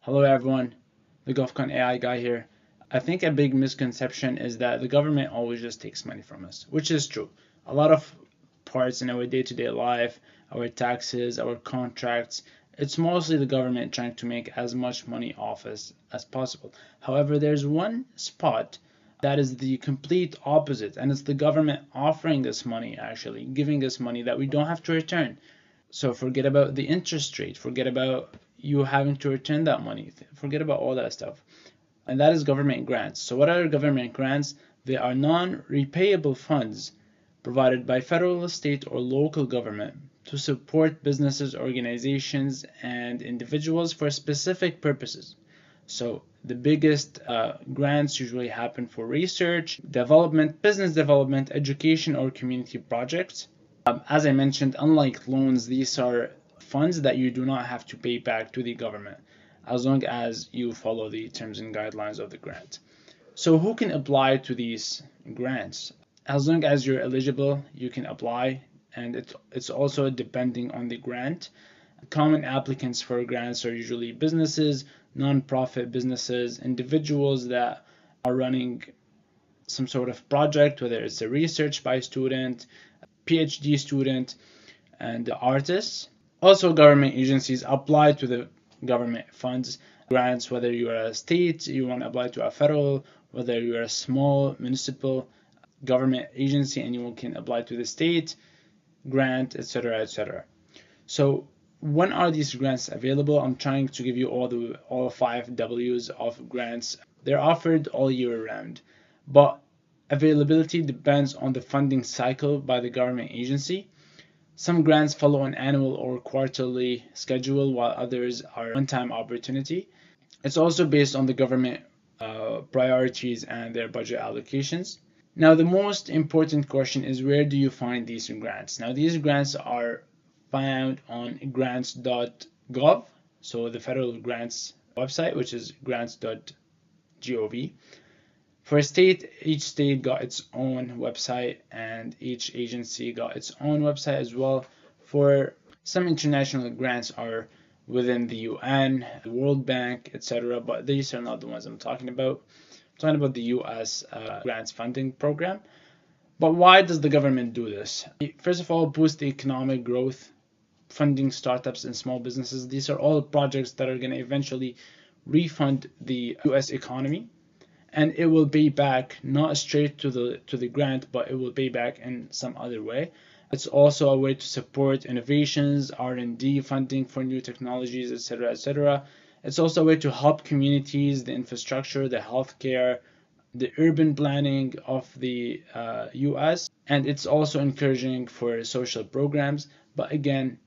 Hello everyone, the GovCon AI guy here. I think a big misconception is that the government always just takes money from us, which is true. A lot of parts in our day-to-day life, our taxes, our contracts, it's mostly the government trying to make as much money off us as possible. However, there's one spot that is the complete opposite, and it's the government offering us money, actually giving us money that we don't have to return. So forget about the interest rate, forget about you having to return that money, forget about all that stuff. And that is government grants. So what are government grants? They are non-repayable funds provided by federal, state, or local government to support businesses, organizations, and individuals for specific purposes. So the biggest grants usually happen for research, development, business development, education, or community projects. As I mentioned, unlike loans, these are funds that you do not have to pay back to the government as long as you follow the terms and guidelines of the grant. So who can apply to these grants? As long as you're eligible, you can apply, and it's also depending on the grant. Common applicants for grants are usually businesses, non-profit businesses, individuals that are running some sort of project, whether it's a research by student, PhD student, and artists. Also, government agencies apply to the government funds, grants, whether you are a state, you want to apply to a federal, whether you are a small municipal government agency and you can apply to the state grant, etc., etc. So when are these grants available? I'm trying to give you all 5 W's of grants. They're offered all year round, but availability depends on the funding cycle by the government agency. Some grants follow an annual or quarterly schedule, while others are one-time opportunity. It's also based on the government priorities and their budget allocations. Now, the most important question is, where do you find these grants? Now, these grants are found on grants.gov, so the federal grants website, which is grants.gov. For a state, each state got its own website and each agency got its own website as well. For some international grants are within the UN, the World Bank, etc., but these are not the ones I'm talking about. I'm talking about the US grants funding program. But why does the government do this? First of all, boost the economic growth, funding startups and small businesses. These are all projects that are going to eventually refund the US economy, and it will pay back not straight to the grant, but it will pay back in some other way. It's also a way to support innovations, R&D funding for new technologies, etc., etc. It's also a way to help communities, the infrastructure, the healthcare, the urban planning of the US, and it's also encouraging for social programs. But again,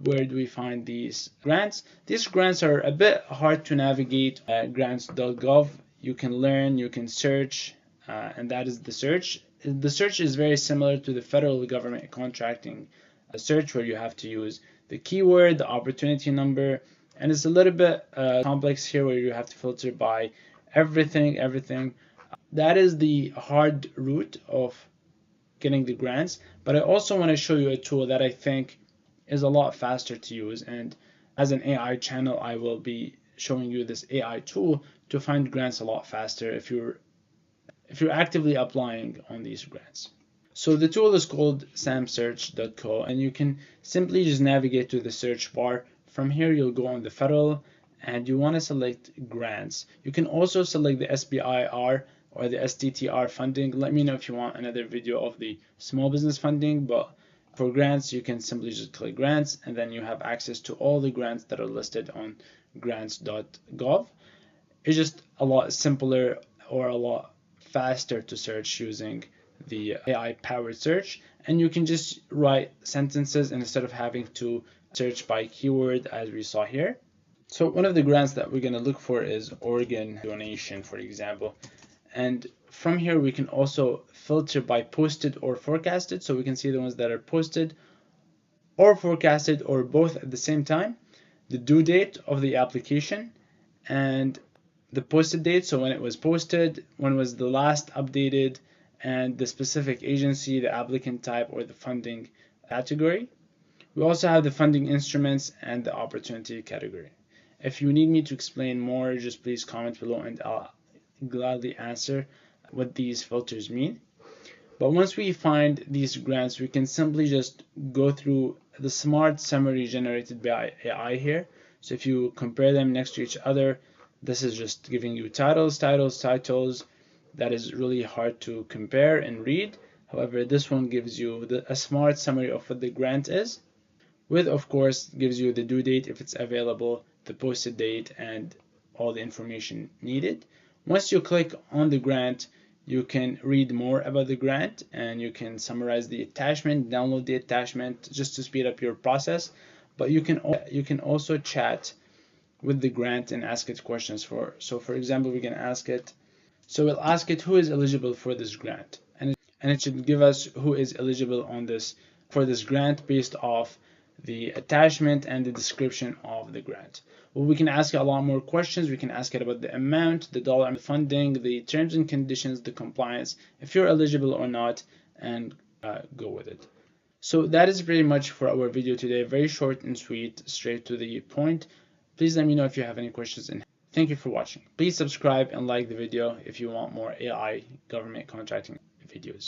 where do we find these grants? These grants are a bit hard to navigate. Grants.gov, you can learn, you can search, and that is the search. The search is very similar to the federal government contracting search, where you have to use the keyword, the opportunity number, and it's a little bit complex here, where you have to filter by everything. That is the hard route of getting the grants, but I also want to show you a tool that I think is a lot faster to use, and as an AI channel, I will be showing you this AI tool to find grants a lot faster if you're actively applying on these grants. So the tool is called samsearch.co, and you can simply just navigate to the search bar. From here, you'll go on the federal, and you want to select grants. You can also select the SBIR or the STTR funding. Let me know if you want another video of the small business funding, but for grants, you can simply just click grants, and then you have access to all the grants that are listed on grants.gov. It's just a lot simpler or a lot faster to search using the AI powered search, and you can just write sentences instead of having to search by keyword as we saw here. So one of the grants that we're going to look for is organ donation, for example, and from here we can also filter by posted or forecasted, so we can see the ones that are posted or forecasted or both at the same time, the due date of the application, and the posted date, so when it was posted, when was the last updated, and the specific agency, the applicant type, or the funding category. We also have the funding instruments and the opportunity category. If you need me to explain more, just please comment below and I'll gladly answer what these filters mean. But once we find these grants, we can simply just go through the smart summary generated by AI here. So if you compare them next to each other, this is just giving you titles. That is really hard to compare and read. However, this one gives you a smart summary of what the grant is, with, of course, gives you the due date if it's available, the posted date, and all the information needed. Once you click on the grant, you can read more about the grant and you can summarize the attachment, download the attachment just to speed up your process. But you can also chat with the grant and ask it questions. So for example, we can ask it, so we'll ask it who is eligible for this grant, and it should give us who is eligible for this grant based off the attachment and the description of the grant. Well, we can ask it a lot more questions. We can ask it about the amount, the dollar funding, the terms and conditions, the compliance, if you're eligible or not, and go with it. So that is pretty much for our video today. Very short and sweet, straight to the point. Please let me know if you have any questions, and thank you for watching. Please subscribe and like the video if you want more AI government contracting videos.